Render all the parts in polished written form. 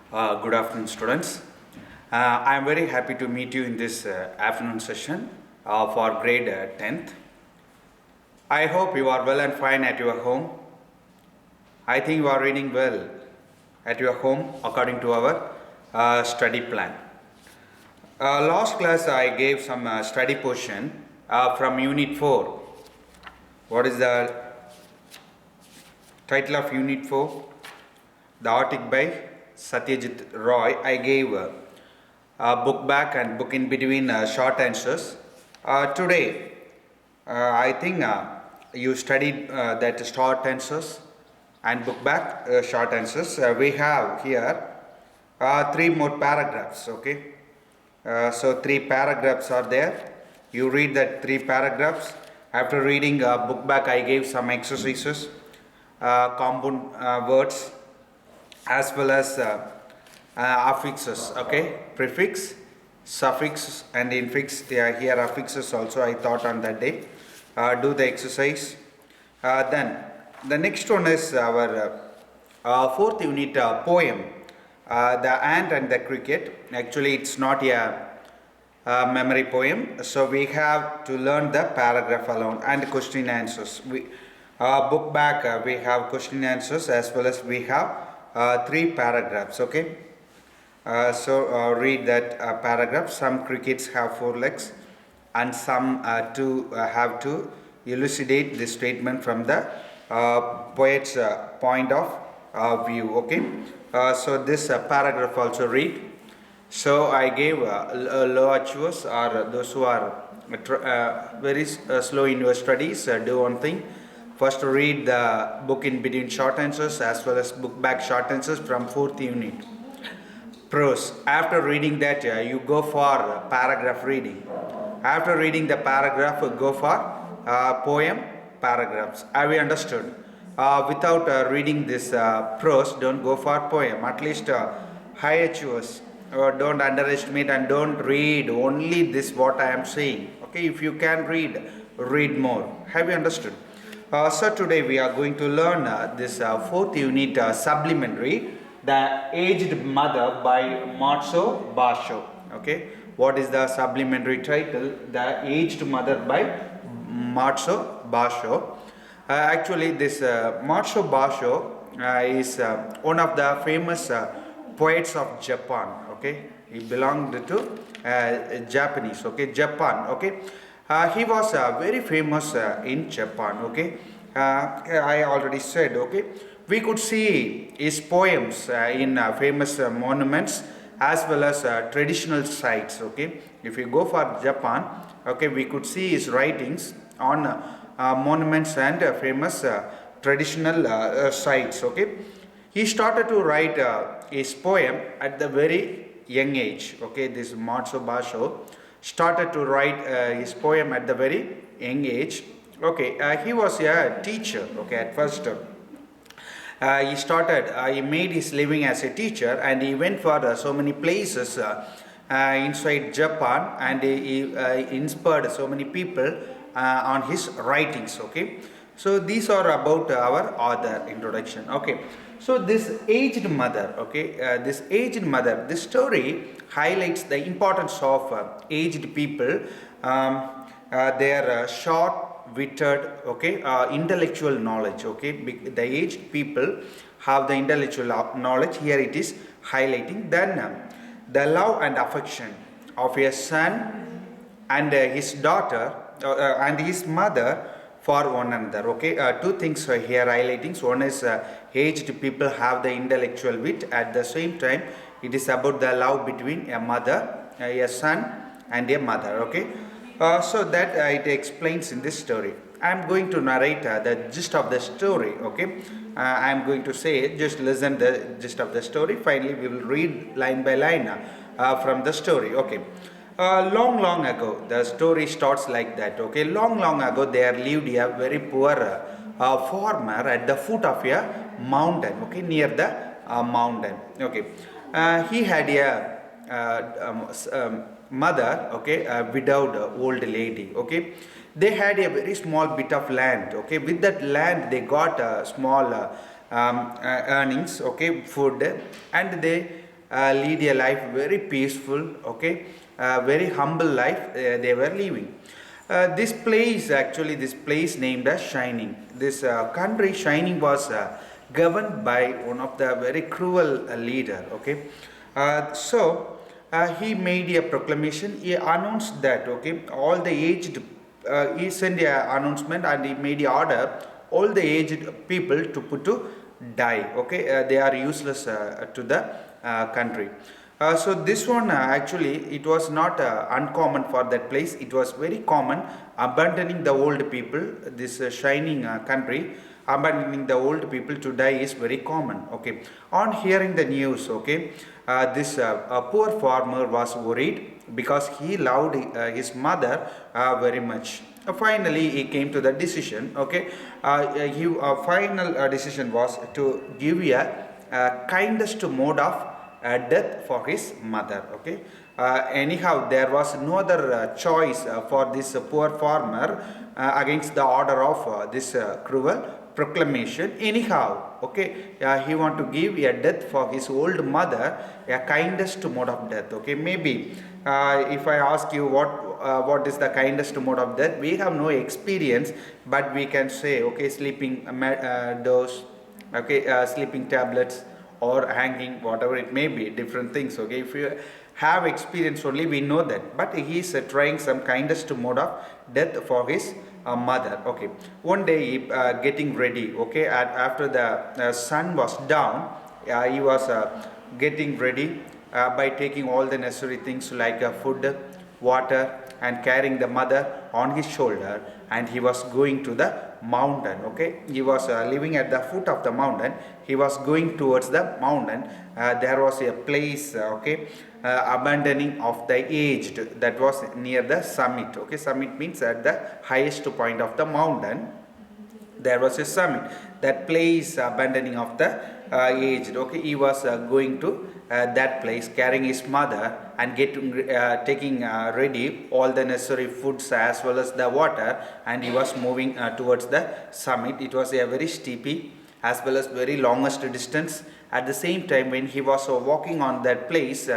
Good afternoon, students. I am very happy to meet you in this afternoon session for grade 10th. I hope you are well and fine at your home. I think you are reading well at your home according to our study plan. Last class I gave some study portion from Unit 4. What is the title of Unit 4? The article by Satyajit Roy. I gave book back and book in between short answers. Today, I think you studied that short answers and book back short answers. We have here three more paragraphs. Okay, so three paragraphs are there. You read that three paragraphs. After reading book back, I gave some exercises, compound words, as well as affixes. Okay, prefix, suffix and infix. Here affixes also I thought on that day. Do the exercise. Then the next one is our fourth unit poem, the ant and the cricket. Actually it's not a memory poem, so we have to learn the paragraph alone and question answers. We book back we have question answers as well as we have three paragraphs. Okay, so read that paragraph. Some crickets have four legs and some two have to elucidate this statement from the poet's point of view. Okay, so this paragraph also read. So I gave low achievers or those who are very slow in your studies, do one thing. First read the book in between short answers as well as book back short answers from fourth unit. Prose. After reading that, you go for paragraph reading. After reading the paragraph, go for poem paragraphs. Have you understood? Without reading this prose, don't go for poem. At least high achievers. Don't underestimate and don't read only this what I am saying. Okay, if you can read, read more. Have you understood? So today we are going to learn this fourth unit supplementary, The Aged Mother by Matzo Basho. Okay, what is the supplementary title? The Aged Mother by Matzo Basho. Actually this Matzo Basho is one of the famous poets of Japan. Okay, he belonged to Japanese. Okay, Japan. Okay, he was very famous in Japan. Okay, I already said. Okay, we could see his poems in famous monuments as well as traditional sites. Okay, if you go for Japan, okay, we could see his writings on monuments and famous traditional sites. Okay, he started to write his poem at the very young age. Okay, this Matzo Basho started to write his poem at the very young age. Okay, he was a teacher. Okay, at first he made his living as a teacher and he went for so many places inside Japan, and he inspired so many people on his writings. Okay, so these are about our author introduction. Okay, so this aged mother. Okay, this aged mother, this story highlights the importance of aged people, their short witted, okay, intellectual knowledge. Okay, the aged people have the intellectual knowledge. Here it is highlighting. Then the love and affection of a son and his daughter and his mother for one another. Okay, two things here highlighting. So one is aged people have the intellectual wit. At the same time, it is about the love between a mother, a son and a mother. Okay, so that it explains in this story. I am going to narrate the gist of the story. Okay, I am going to say, just listen the gist of the story. Finally, we will read line by line from the story. Okay. Long ago, the story starts like that. Okay, long ago, there lived a very poor farmer at the foot of a mountain. Okay, near the mountain. Okay, he had a mother. Okay, a widowed old lady. Okay, they had a very small bit of land. Okay, with that land, they got small earnings. Okay, food, and they lead a life very peaceful, okay, very humble life they were living. This place named as Shining. This country Shining was governed by one of the very cruel leader. Okay, he made a proclamation. He announced that, okay, all the aged. He sent an announcement and he made an order all the aged people to put to die. Okay, they are useless to the country. So this one actually it was not uncommon for that place. It was very common abandoning the old people. This shining country, abandoning the old people to die is very common. Okay, on hearing the news, okay, this poor farmer was worried because he loved his mother very much. Finally, he came to the decision. Okay, his final decision was to give a kindest mode of death for his mother. Okay, anyhow there was no other choice for this poor farmer against the order of this cruel proclamation. Anyhow, okay, he want to give a death for his old mother, a kindest mode of death. Okay, maybe if I ask you what is the kindest mode of death, we have no experience, but we can say, okay, sleeping dose, okay, sleeping tablets or hanging, whatever it may be, different things. Okay, if you have experience only, we know that, but he is trying some kindest mode of death for his mother. Okay, one day he getting ready. Okay, after the sun was down, he was getting ready by taking all the necessary things like food, water, and carrying the mother on his shoulder, and he was going to the mountain. Okay, he was living at the foot of the mountain. He was going towards the mountain. There was a place, okay, abandoning of the aged, that was near the summit. Okay, summit means at the highest point of the mountain there was a summit. That place abandoning of the aged. Okay, he was going to that place carrying his mother and taking ready all the necessary foods as well as the water, and he was moving towards the summit. It was a very steepy as well as very longest distance. At the same time, when he was walking on that place,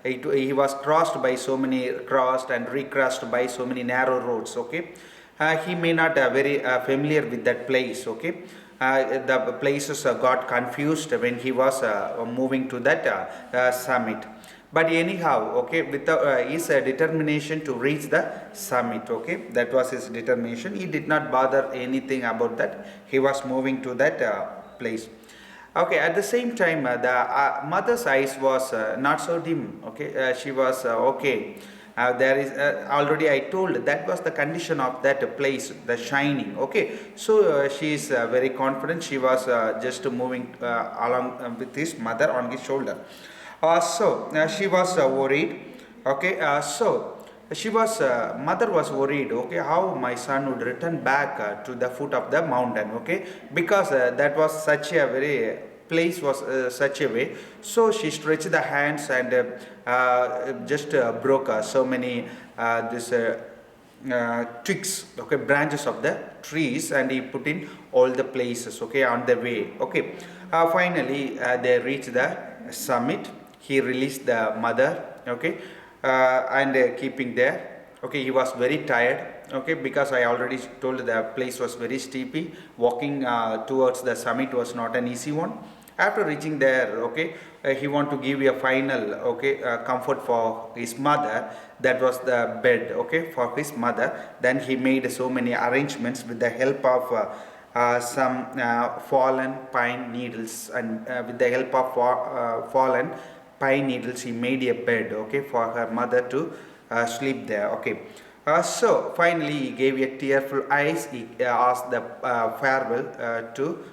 he was crossed and recrossed by so many narrow roads. Okay, he may not very familiar with that place. Okay, the places got confused when he was moving to that summit. But anyhow, okay, with his determination to reach the summit. Okay, that was his determination. He did not bother anything about that. He was moving to that place. Okay, at the same time, the mother's eyes was not so dim. Okay, she was okay. There is already I told that was the condition of that place, the shining. Okay, so she is very confident. She was just moving along with his mother on his shoulder. She was worried. Okay, she was mother was worried. Okay, how my son would return back to the foot of the mountain. Okay, because that was such a very place was such a way. So she stretched the hands and just broke so many this twigs, okay, branches of the trees, and he put in all the places, okay, on the way. Okay, finally they reached the summit. He released the mother, okay, and keeping there. Okay, he was very tired. Okay, because I already told the place was very steepy. Walking towards the summit was not an easy one. After reaching there, okay, he want to give a final, okay, comfort for his mother. That was the bed, okay, for his mother. Then he made so many arrangements with the help of some fallen pine needles, and with the help of fallen pine needles, he made a bed, okay, for her mother to sleep there. Okay. So finally, he gave a tearful eyes. He asked the farewell to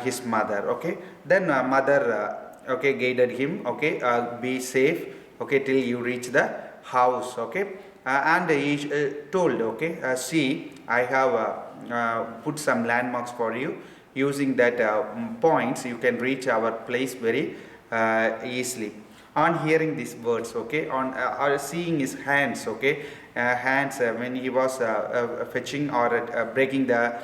his mother. Okay, then mother okay guided him. Okay, be safe. Okay, till you reach the house. Okay, and he told, okay, see, I have put some landmarks for you. Using that points, you can reach our place very easily. On hearing these words, okay, on seeing his hands, okay, hands when he was fetching or breaking the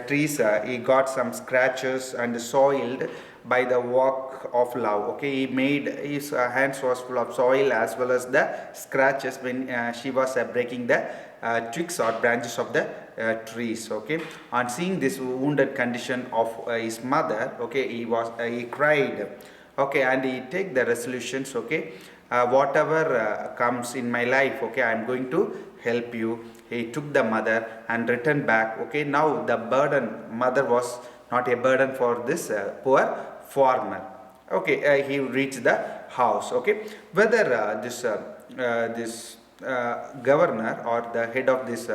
trees, he got some scratches and soiled by the walk work of love. Okay, he made his hands was full of soil as well as the scratches when she was breaking the twigs or branches of the trees. Okay, on seeing this wounded condition of his mother, okay, he cried. Okay, and he take the resolutions. Okay, whatever comes in my life, okay, I am going to help you. He took the mother and returned back. Okay, now the burden mother was not a burden for this poor farmer. Okay, he reached the house. Okay, whether this governor or the head of this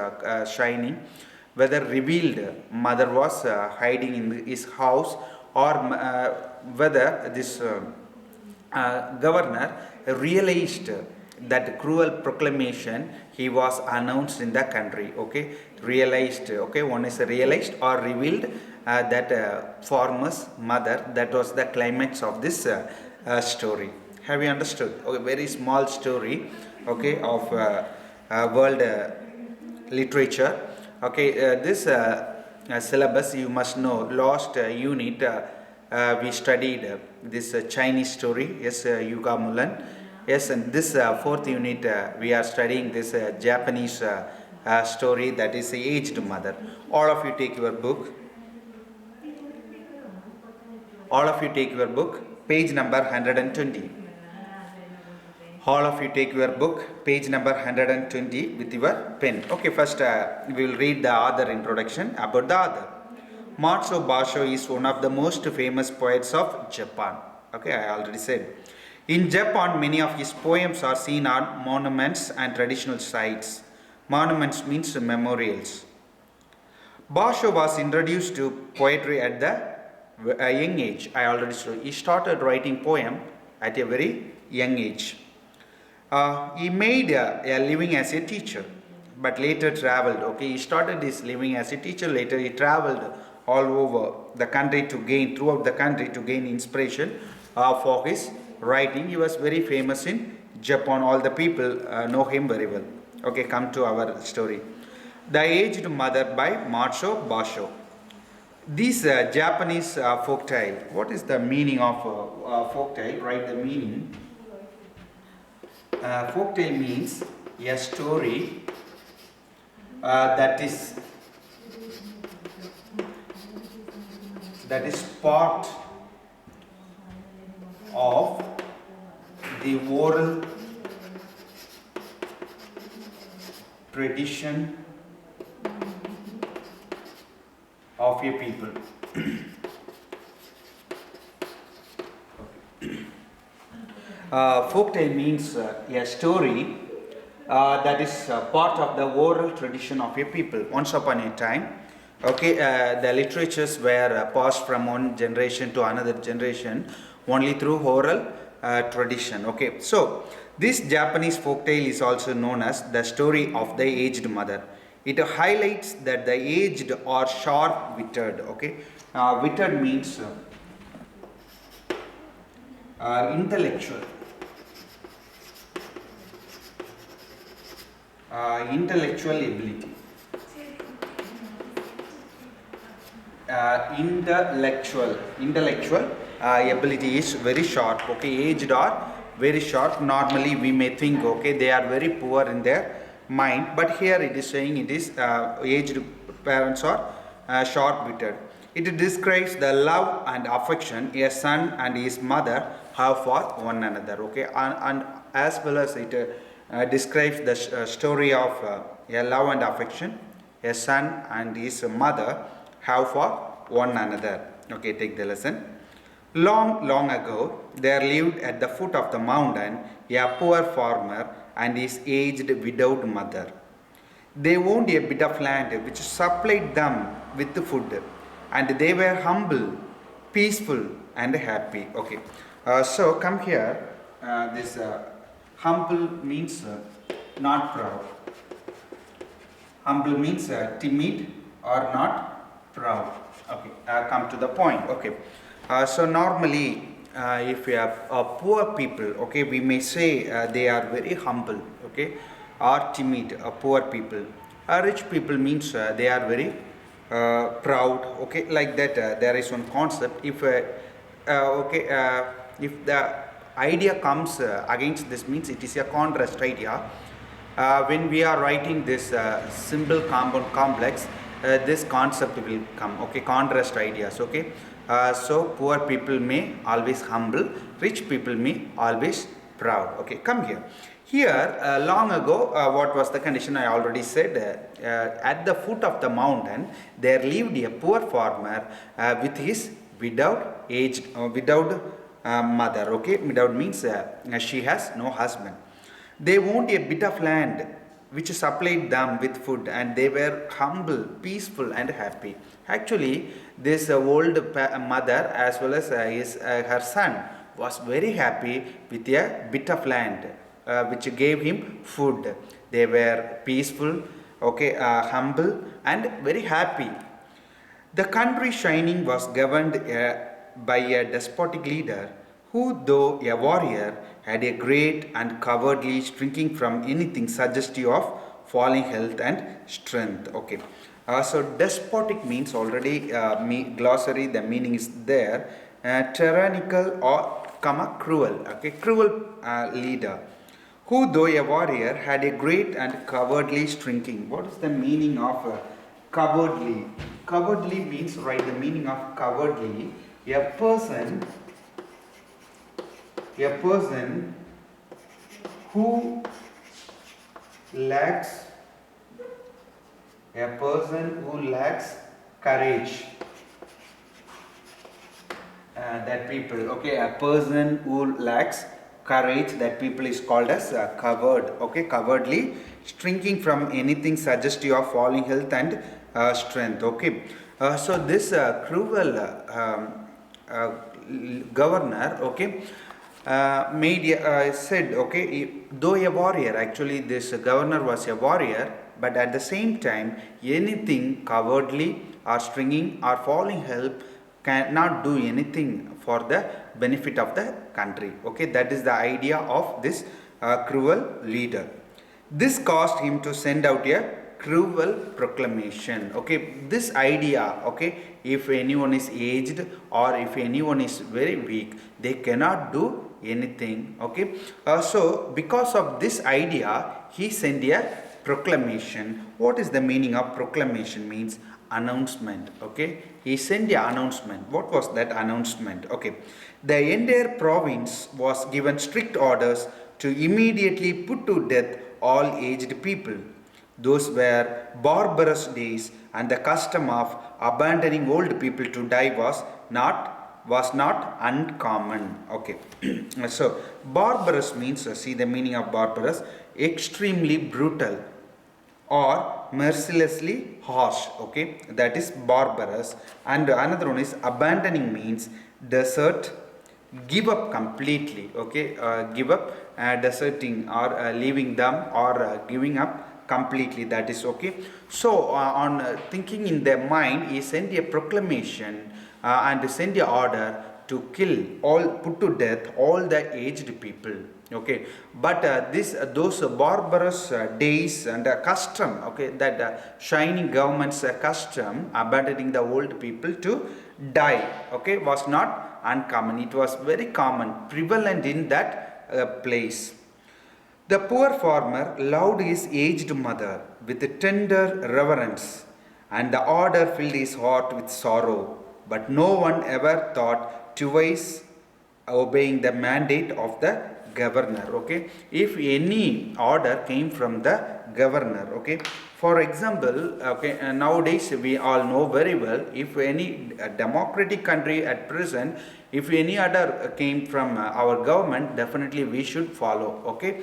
shining, whether revealed mother was hiding in his house, or whether this governor realized that cruel proclamation he was announced in the country. Okay, realized. Okay, one is realized or revealed that farmer's mother. That was the climax of this story. Have you understood? Okay, very small story. Okay, of world literature. Okay, this syllabus you must know. Last unit we studied this Chinese story. Yes, Yuga Mulan. Yes, and this fourth unit we are studying this Japanese story, that is Aged Mother. All of you take your book. All of you take your book, page number 120. All of you take your book, page number 120 with your pen. Okay, first we will read the author introduction about the author. Matsuo Basho is one of the most famous poets of Japan. Okay, I already said. In Japan, many of his poems are seen on monuments and traditional sites. Monuments means memorials. Basho was introduced to poetry at the young age. I already said. He started writing poem at a very young age. He made a living as a teacher, but later traveled. Okay, he started his living as a teacher. Later, he traveled all over the country throughout the country to gain inspiration for his writing. He was very famous in Japan. All the people know him very well. Okay, come to our story. The Aged Mother by Matsuo Basho. This Japanese folktale. What is the meaning of folktale? Write the meaning. Folktale means a story that is part of the oral tradition of a people. Folktale means a story that is part of the oral tradition of a people. Once upon a time, okay, the literatures were passed from one generation to another generation only through oral tradition. Okay, so this Japanese folktale is also known as the story of the aged mother. It highlights that the aged are sharp-witted. Okay, witted means intellectual. Intellectual ability. Intellectual ability is very sharp. Okay, aged are very sharp. Normally we may think, okay, they are very poor in their mind, but here it is saying it is aged parents are sharp-witted. It describes the love and affection a son and his mother have for one another. Okay, and as well as it describes the story of a love and affection a son and his mother have for one another. Okay, take the lesson. Long ago, there lived at the foot of the mountain a poor farmer and his aged widowed mother. They owned a bit of land which supplied them with food, and they were humble, peaceful, and happy. Okay, so come here. This humble means not proud. Humble means timid or not proud. Okay, come to the point. Okay, so normally if we have poor people, okay, we may say they are very humble, okay, or timid. Poor people. Rich people means they are very proud. Okay, like that. There is one concept. If Okay, if the idea comes against this, means it is a contrast idea. When we are writing this symbol compound complex, this concept will come. Okay, contrast ideas. Okay, so poor people may always humble, rich people may always proud. Okay, come here. Here, long ago, what was the condition? I already said. At the foot of the mountain, there lived a poor farmer with his widowed mother. Okay, widowed means she has no husband. They owned a bit of land which supplied them with food, and they were humble, peaceful, and happy. Actually, this old mother as well as her son was very happy with a bit of land which gave him food. They were peaceful, okay, humble, and very happy. The country shining was governed by a despotic leader who, though a warrior, had a great and cowardly shrinking from anything suggestive of falling health and strength. Okay. So despotic means already glossary, the meaning is there. Tyrannical or comma cruel. Okay, cruel leader who, though a warrior, had a great and cowardly shrinking. What is the meaning of cowardly? Cowardly means, right, the meaning of cowardly, a person who lacks courage. That people, okay, a person who lacks courage, that people is called as coward. Okay, cowardly, shrinking from anything suggestive of falling health and strength. Okay, so this cruel uh, governor, okay, said, okay, though a warrior, actually this governor was a warrior, but at the same time anything cowardly or stringing or falling help cannot do anything for the benefit of the country. Okay, that is the idea of this cruel leader. This caused him to send out a cruel proclamation. Okay, this idea, okay, if anyone is aged or if anyone is very weak, they cannot do anything. Okay, so because of this idea, he sent a proclamation. What is the meaning of proclamation? Means announcement. Okay, he sent the announcement. What was that announcement? Okay, the entire province was given strict orders to immediately put to death all aged people. Those were barbarous days, and the custom of abandoning old people to die was not uncommon. Okay, so barbarous means, see the meaning of barbarous, extremely brutal or mercilessly harsh. Okay, that is barbarous. And another one is abandoning means desert, give up completely. Okay, give up, deserting or leaving them or giving up completely, that is okay. So on thinking in their mind, he sent a proclamation and sent a order to kill all, put to death all the aged people. Okay, but those barbarous days and custom, okay, that shining government's custom abandoning the old people to die, okay, was not uncommon. It was very common, prevalent in that place. The poor farmer loved his aged mother with tender reverence, and the order filled his heart with sorrow. But no one ever thought twice obeying the mandate of the governor. Okay, if any order came from the governor, okay, for example, okay, nowadays we all know very well, if any democratic country at present, if any order came from our government, definitely we should follow. Okay,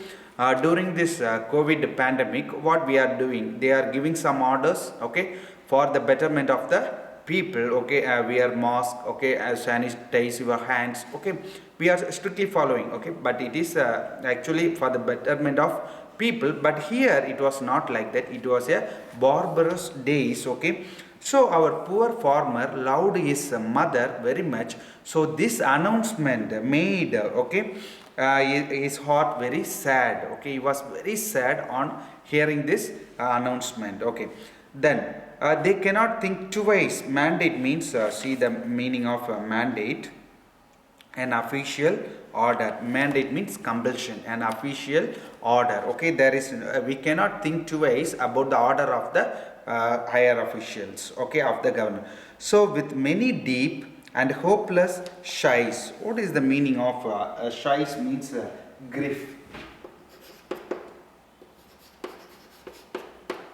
during this COVID pandemic, what we are doing, they are giving some orders, okay, for the betterment of the people. Okay, wear mask, okay, sanitize your hands. Okay, we are strictly following. Okay, but it is actually for the betterment of people. But here it was not like that. It was a barbarous days. Okay, so our poor farmer loved his mother very much. So this announcement made, okay, his heart very sad. Okay, he was very sad on hearing this announcement. Okay, then they cannot think twice. Mandate means, see the meaning of mandate. an official order. Mandate means compulsion, an official order. Okay, there is we cannot think twice about the order of the higher officials, okay, of the governor. So with many deep and hopeless shies. What is the meaning of shies? Means grief.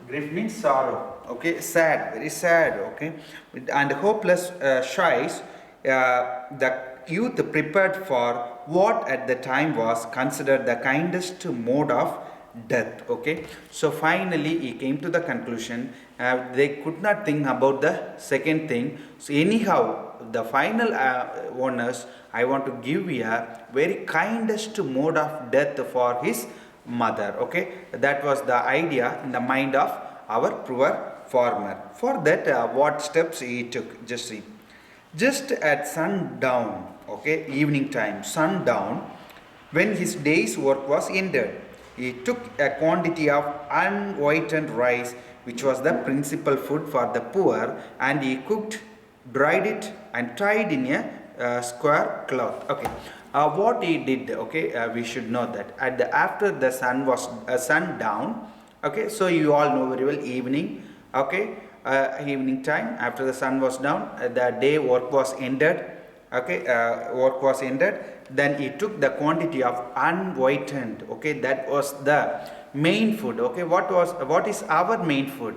Grief means sorrow, okay, sad, very sad, okay, and hopeless shies. The youth prepared for what at the time was considered the kindest mode of death, okay. So finally, he came to the conclusion they could not think about the second thing. So anyhow, the final owners, I want to give you a very kindest mode of death for his mother, okay. That was the idea in the mind of our poor farmer. For that, what steps he took, just see. Just at sundown, okay, evening time, sundown, when his day's work was ended, he took a quantity of unwhitened rice, which was the principal food for the poor, and he cooked, dried it, and tied in a square cloth. Okay, what he did, okay, we should know that at the after the sun was sundown, okay, so you all know very well evening, okay, evening time after the sun was down, the day work was ended, okay, work was ended. Then he took the quantity of unwhitened, okay, that was the main food, okay. What is our main food?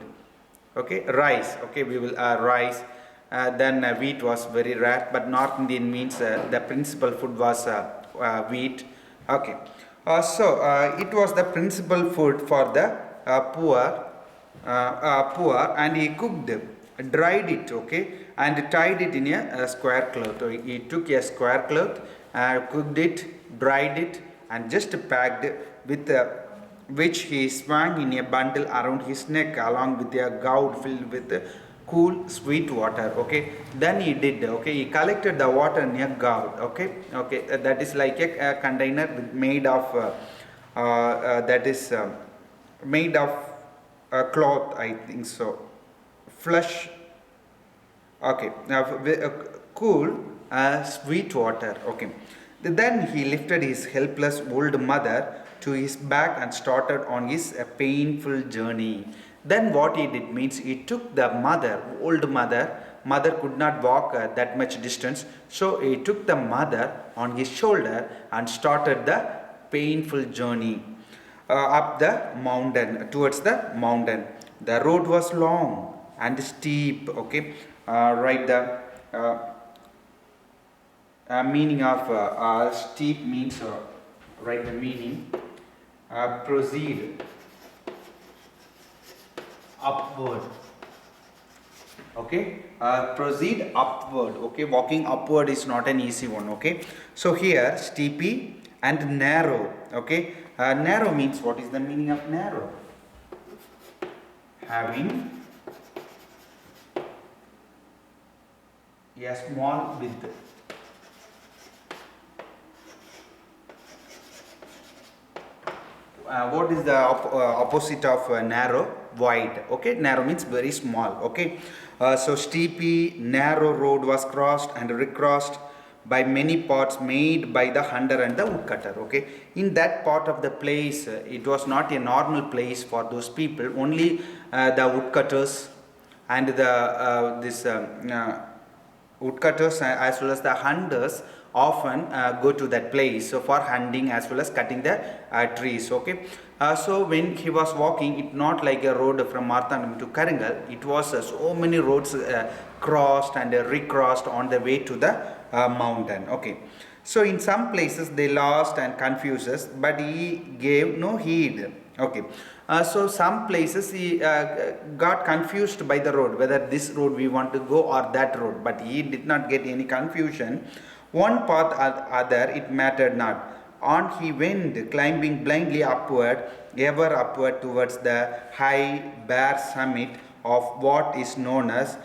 Okay, rice, okay, we will rice. Then wheat was very rare, but North Indian means the principal food was wheat, okay. So it was the principal food for the poor, and he cooked, dried it, okay, and tied it in a square cloth. So he took a square cloth, cooked it, dried it, and just packed with which he swung in a bundle around his neck, along with a gourd filled with cool sweet water, okay. Then he did, okay, he collected the water in a gourd, okay, okay, that is like a container made of that is made of cloth, I think so, flesh, okay, cool sweet water, okay. Then he lifted his helpless old mother to his back and started on his painful journey. Then what he did means he took the old mother could not walk that much distance, so he took the mother on his shoulder and started the painful journey up the mountain, towards the mountain. The road was long and steep, okay. Right, the meaning of steep means, write the meaning, proceed upward, okay, proceed upward, okay. Walking upward is not an easy one, okay. So here steepy and narrow, okay. Narrow means, what is the meaning of narrow? Having a small width, what is the opposite of narrow? Wide, okay. Narrow means very small, okay. So steepy narrow road was crossed and recrossed by many parts made by the hunter and the woodcutter, okay. In that part of the place, it was not a normal place for those people. Only the woodcutters and the this woodcutters as well as the hunters often go to that place, so for hunting as well as cutting the trees, okay. So when he was walking, it not like a road from Marthandam to Karangal, it was so many roads crossed and recrossed on the way to the mountain, okay. So in some places they lost and confused us, but he gave no heed, okay. So some places he got confused by the road, whether this road we want to go or that road, but he did not get any confusion. One path or other, it mattered not. On he went, climbing blindly upward, ever upward towards the high bare summit of what is known as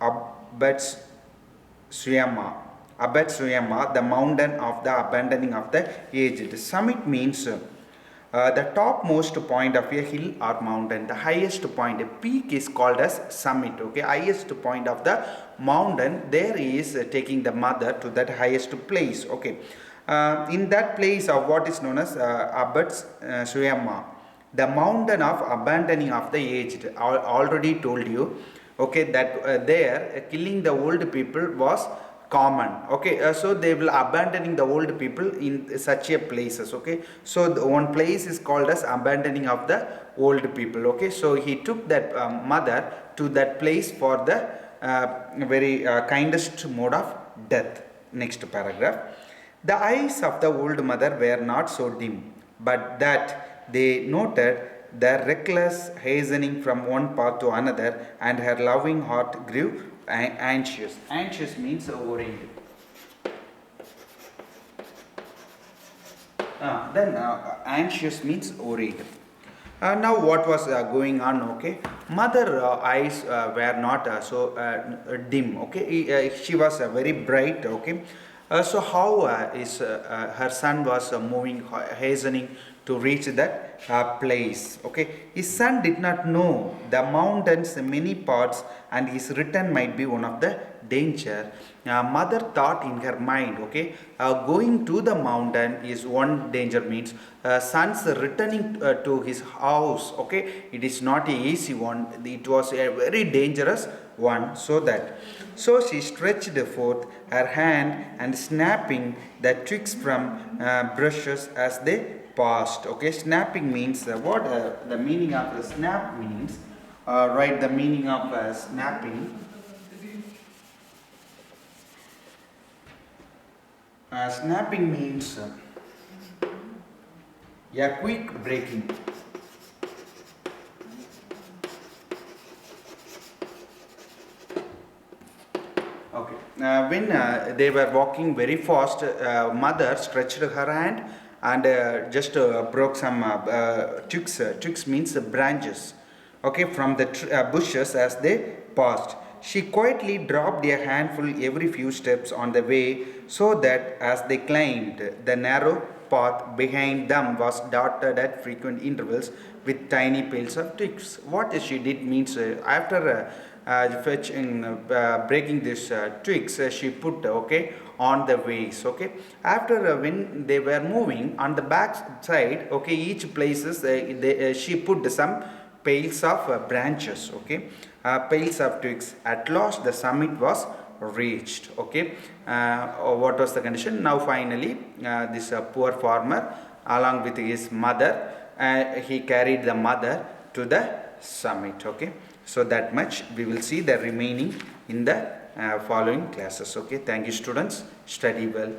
Abets Suyama, the mountain of the abandoning of the aged. Summit means The topmost point of a hill or mountain, the highest point, a peak is called as summit. Okay, highest point of the mountain, there is taking the mother to that highest place. Okay, in that place of what is known as Abbots Suyama, the mountain of abandoning of the aged. Already told you, okay, that there killing the old people was common. Okay, so they will abandoning the old people in such a places. Okay, so the one place is called as abandoning of the old people. Okay, so he took that mother to that place for the very kindest mode of death. Next paragraph. The eyes of the old mother were not so dim, but that they noted the reckless hastening from one path to another, and her loving heart grew anxious. Anxious means worried. Then anxious means worried. Now what was going on? Okay, mother eyes were not so dim. Okay, she was very bright. Okay, so how is her son was moving, hastening to reach that place. Okay, his son did not know the mountains many parts, and his return might be one of the danger. Mother thought in her mind, okay, going to the mountain is one danger, means son's returning to his house. Okay, it is not a easy one, it was a very dangerous one. So she stretched forth her hand and snapping the twigs from brushes as they passed. Okay, snapping means what the meaning of the snap means. Write the meaning of snapping. Snapping means a quick breaking. Okay. When they were walking very fast, mother stretched her hand and just broke some twigs. Twigs means branches. Okay, from the bushes as they passed. She quietly dropped a handful every few steps on the way, so that as they climbed, the narrow path behind them was dotted at frequent intervals with tiny piles of twigs. What she did means after fetching, breaking these twigs, she put okay on the ways. Okay, after when they were moving on the back side, okay, each places she put some piles of branches. Okay, piles of twigs. At last the summit was reached. Okay, what was the condition? Now finally this poor farmer along with his mother, he carried the mother to the summit. Okay, so that much we will see the remaining in the following classes. Okay, thank you students, study well.